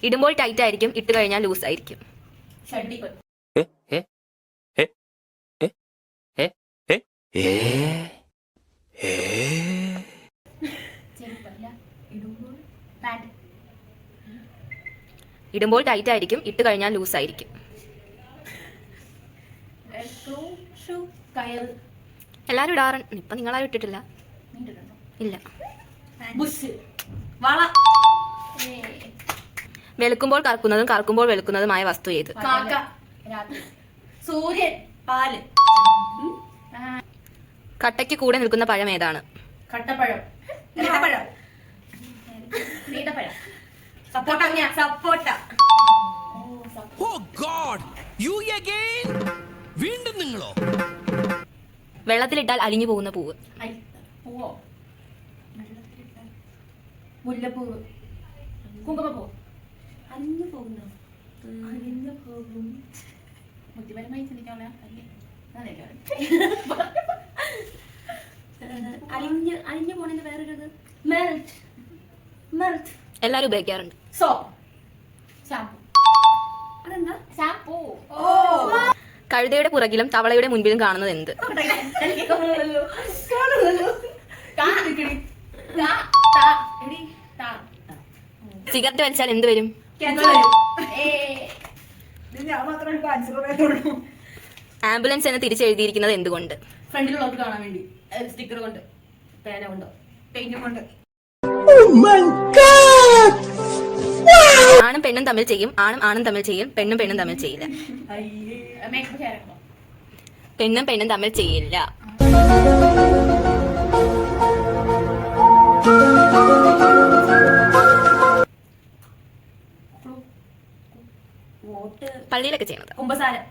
ഇടുമ്പോൾ ടൈറ്റ് ആയിരിക്കും, ഇട്ട് കഴിഞ്ഞാൽ ലൂസ് ആയിരിക്കും. ഇടുമ്പോൾ ടൈറ്റ് ആയിരിക്കും, ഇട്ട് കഴിഞ്ഞാൽ ലൂസ് ആയിരിക്കും. എല്ലാരും ഇടാറുണ്ട്. ഇപ്പൊ നിങ്ങളാരും ഇട്ടിട്ടില്ല. ഇല്ല. വെളുക്കുമ്പോൾ കറക്കുന്നതും കറക്കുമ്പോൾ വെളുക്കുന്നതുമായ വസ്തു ഏത്? സൂര്യൻ. പാല്. കട്ടയ്ക്ക് കൂടെ നിൽക്കുന്ന പഴം ഏതാണ്? കട്ടപ്പഴം. സപ്പോട്ട. വീണ്ടും നിങ്ങളോ? വെള്ളത്തിലിട്ടാൽ അലിഞ്ഞു പോകുന്ന പൂവ്. മുല്ലപ്പൂവ്. കുങ്കുമപ്പൂ. അലിഞ്ഞു പോകുന്നു. ബുദ്ധിപരമായി ചിന്തിക്കാനുള്ള അലിഞ്ഞു പോണതിന്റെ വേറൊരു മെൽറ്റ്. എല്ലാരും ഉപയോഗിക്കാറുണ്ട്. സോപ്പ്. ഷാംപൂ. അതെന്താ? ഷാംപൂ. കഴുതയുടെ പുറകിലും തവളയുടെ മുൻപിലും കാണുന്നത് എന്ത്? സിഗരറ്റ് വലിച്ചാൽ എന്ത് വരും? ആംബുലൻസ് എന്ന് തിരിച്ചെഴുതിയിരിക്കുന്നത് എന്തുകൊണ്ട്? ഫ്രണ്ടിലുള്ളവർക്ക് കാണാൻ വേണ്ടി. സ്റ്റിക്കർ കൊണ്ട്, പേന കൊണ്ടോ, പെയിന്റ് കൊണ്ട്. ആണും പെണ്ണും തമ്മിൽ ചെയ്യും, ആണും ആണും തമ്മിൽ ചെയ്യും, പെണ്ണും പെണ്ണും തമ്മിൽ ചെയ്യില്ല. പെണ്ണും പെണ്ണും തമ്മിൽ ചെയ്യില്ല. പള്ളിയിലൊക്കെ ചെയ്യണത്. കുമ്പസാരം.